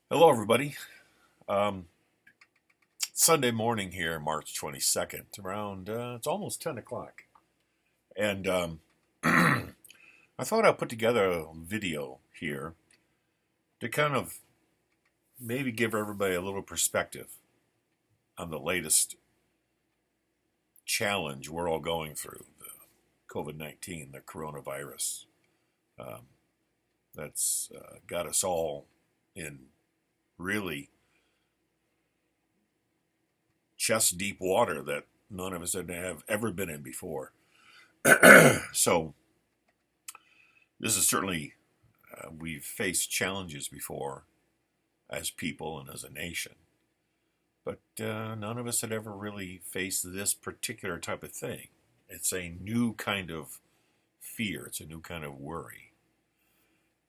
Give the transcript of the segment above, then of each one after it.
Hello, everybody. Um, Sunday morning here, March 22nd, around, it's almost 10 o'clock. And I thought I'd put together a video here to kind of maybe give everybody a little perspective on the latest challenge we're all going through, the COVID 19, the coronavirus. Um, that's got us all in really chest deep water that none of us have ever been in before. So this is certainly we've faced challenges before as people and as a nation, but none of us had ever really faced this particular type of thing. It's a new kind of fear. It's a new kind of worry,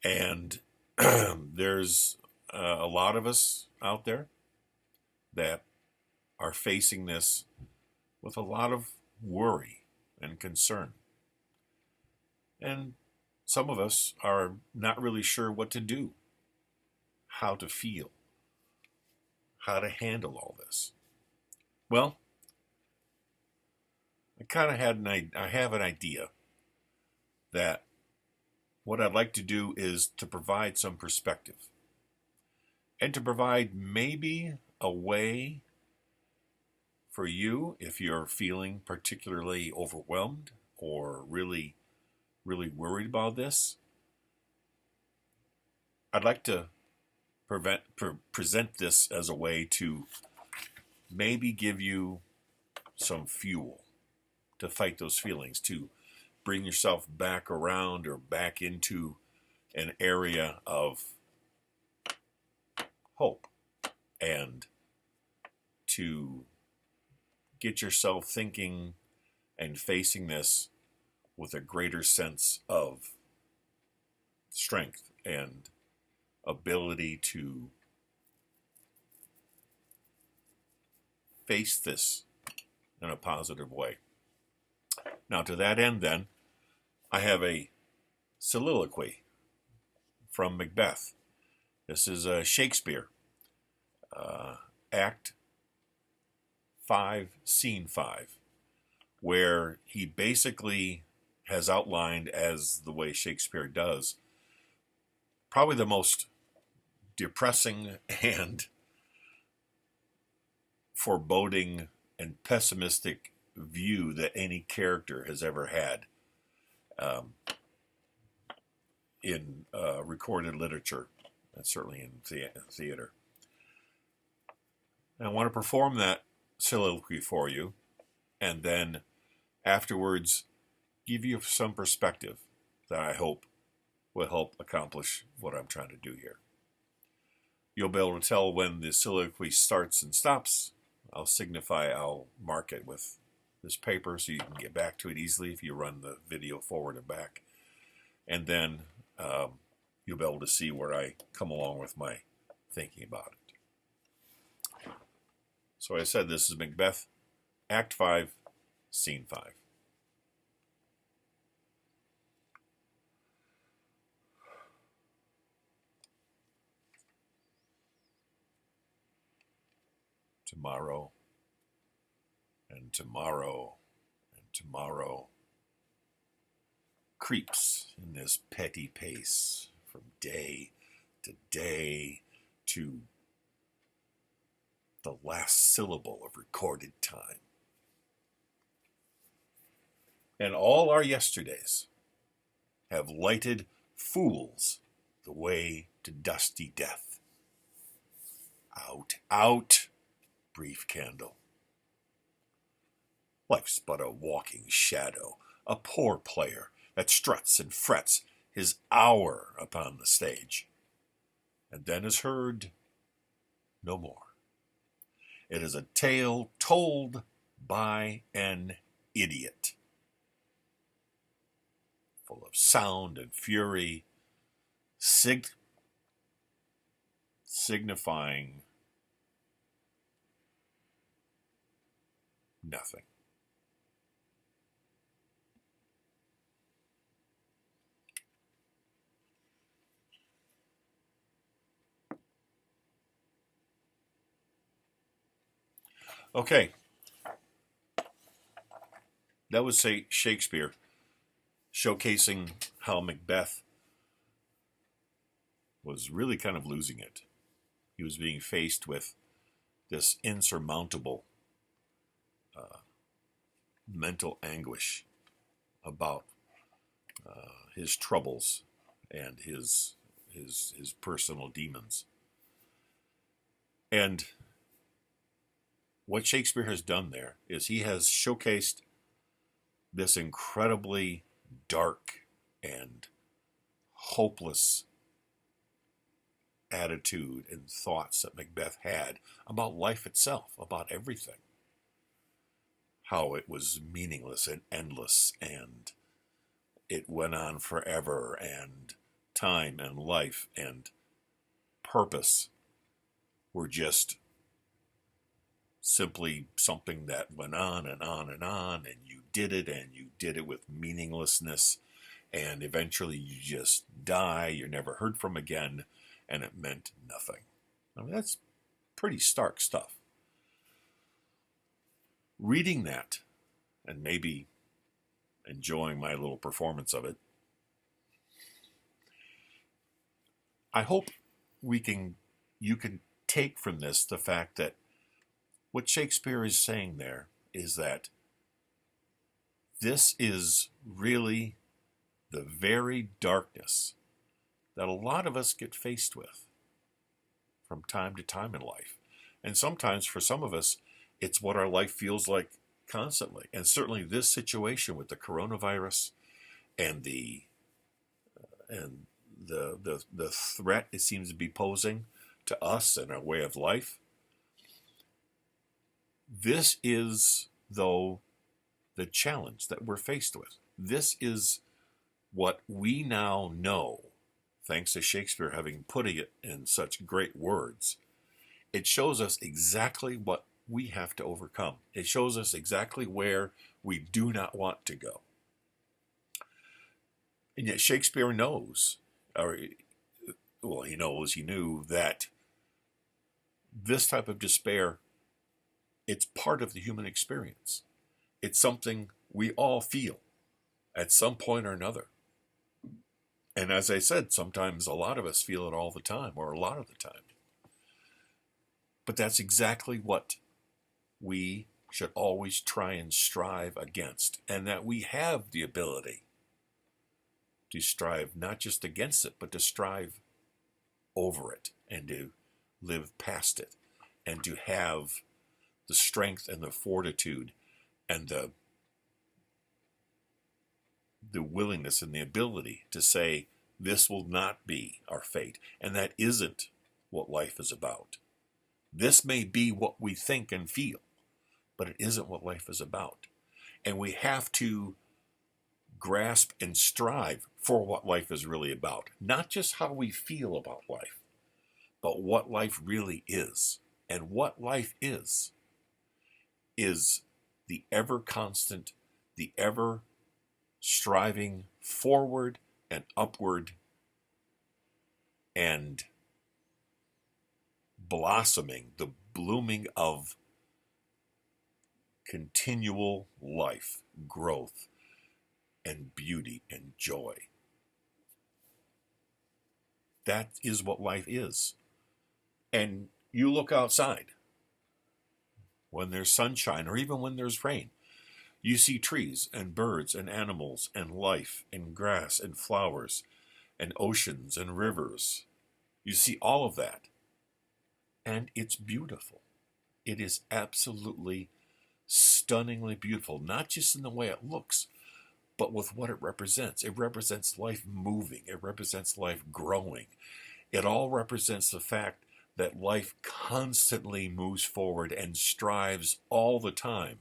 and there's a lot of us out there that are facing this with a lot of worry and concern. And some of us are not really sure what to do, how to feel, how to handle all this. Well, I have an idea that what I'd like to do is to provide some perspective and to provide maybe a way for you if you're feeling particularly overwhelmed or really, really worried about this. I'd like to present this as a way to maybe give you some fuel to fight those feelings, to bring yourself back around or back into an area of hope and to get yourself thinking and facing this with a greater sense of strength and ability to face this in a positive way. Now, to that end, then, I have a soliloquy from Macbeth. This is Shakespeare, Act 5, Scene 5, where he basically has outlined, as the way Shakespeare does, probably the most depressing and foreboding and pessimistic view that any character has ever had um, in recorded literature, and certainly in theater. And I want to perform that soliloquy for you, and then afterwards give you some perspective that I hope will help accomplish what I'm trying to do here. You'll be able to tell when the soliloquy starts and stops. I'll mark it with this paper so you can get back to it easily if you run the video forward and back. And then you'll be able to see where I come along with my thinking about it. So I said this is Macbeth, Act 5, Scene 5. Tomorrow, and tomorrow, and tomorrow creeps in this petty pace from day to the last syllable of recorded time. And all our yesterdays have lighted fools the way to dusty death. Out, out, brief candle. Life's but a walking shadow, a poor player that struts and frets his hour upon the stage, and then is heard no more. It is a tale told by an idiot, full of sound and fury, signifying nothing. Okay, that was say Shakespeare showcasing how Macbeth was really kind of losing it. He was being faced with this insurmountable mental anguish about his troubles and his personal demons. And what Shakespeare has done there is he has showcased this incredibly dark and hopeless attitude and thoughts that Macbeth had about life itself, about everything. How it was meaningless and endless, and it went on forever, and time and life and purpose were just simply something that went on and on and on, and you did it with meaninglessness, and eventually you just die, you're never heard from again, and it meant nothing. I mean, that's pretty stark stuff. Reading that, and maybe enjoying my little performance of it, I hope you can take from this the fact that what Shakespeare is saying there is that this is really the very darkness that a lot of us get faced with from time to time in life. And sometimes for some of us, it's what our life feels like constantly. And certainly this situation with the coronavirus and the threat it seems to be posing to us and our way of life. This is, though, the challenge that we're faced with. This is what we now know, thanks to Shakespeare having putting it in such great words. It shows us exactly what we have to overcome. It shows us exactly where we do not want to go. And yet Shakespeare knows, he knew that this type of despair, it's part of the human experience. It's something we all feel at some point or another. And as I said, sometimes a lot of us feel it all the time, or a lot of the time. But that's exactly what we should always try and strive against, and that we have the ability to strive not just against it, but to strive over it and to live past it, and to have the strength and the fortitude and the willingness and the ability to say, this will not be our fate, and that isn't what life is about. This may be what we think and feel, but it isn't what life is about. And we have to grasp and strive for what life is really about. Not just how we feel about life, but what life really is. And what life is the ever constant, the ever striving forward and upward and blossoming, the blooming of continual life, growth, and beauty and joy. That is what life is. And you look outside when there's sunshine or even when there's rain. You see trees and birds and animals and life and grass and flowers and oceans and rivers. You see all of that. And it's beautiful. It is absolutely stunningly beautiful, not just in the way it looks, but with what it represents. It represents life moving. It represents life growing. It all represents the fact that life constantly moves forward and strives all the time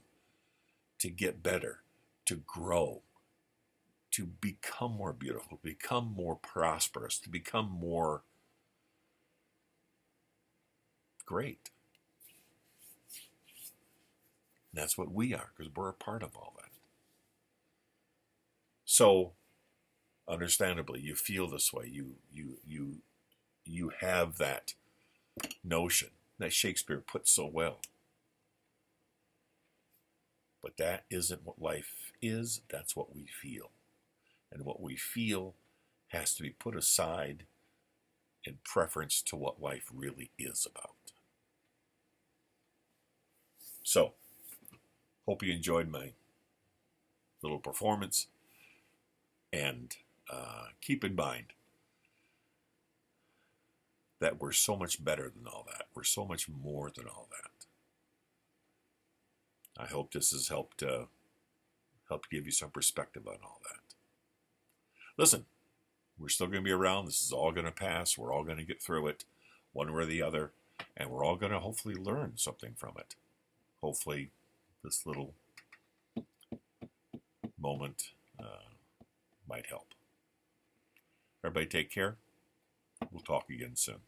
to get better, to grow, to become more beautiful, become more prosperous, to become more great. And that's what we are, because we're a part of all that. So, understandably, you feel this way. You have that notion that Shakespeare puts so well. But that isn't what life is, that's what we feel. And what we feel has to be put aside in preference to what life really is about. So, hope you enjoyed my little performance, and keep in mind that we're so much better than all that. We're so much more than all that. I hope this has helped give you some perspective on all that. Listen, we're still going to be around. This is all going to pass. We're all going to get through it, one way or the other, and we're all going to hopefully learn something from it. Hopefully, this little moment might help. Everybody take care. We'll talk again soon.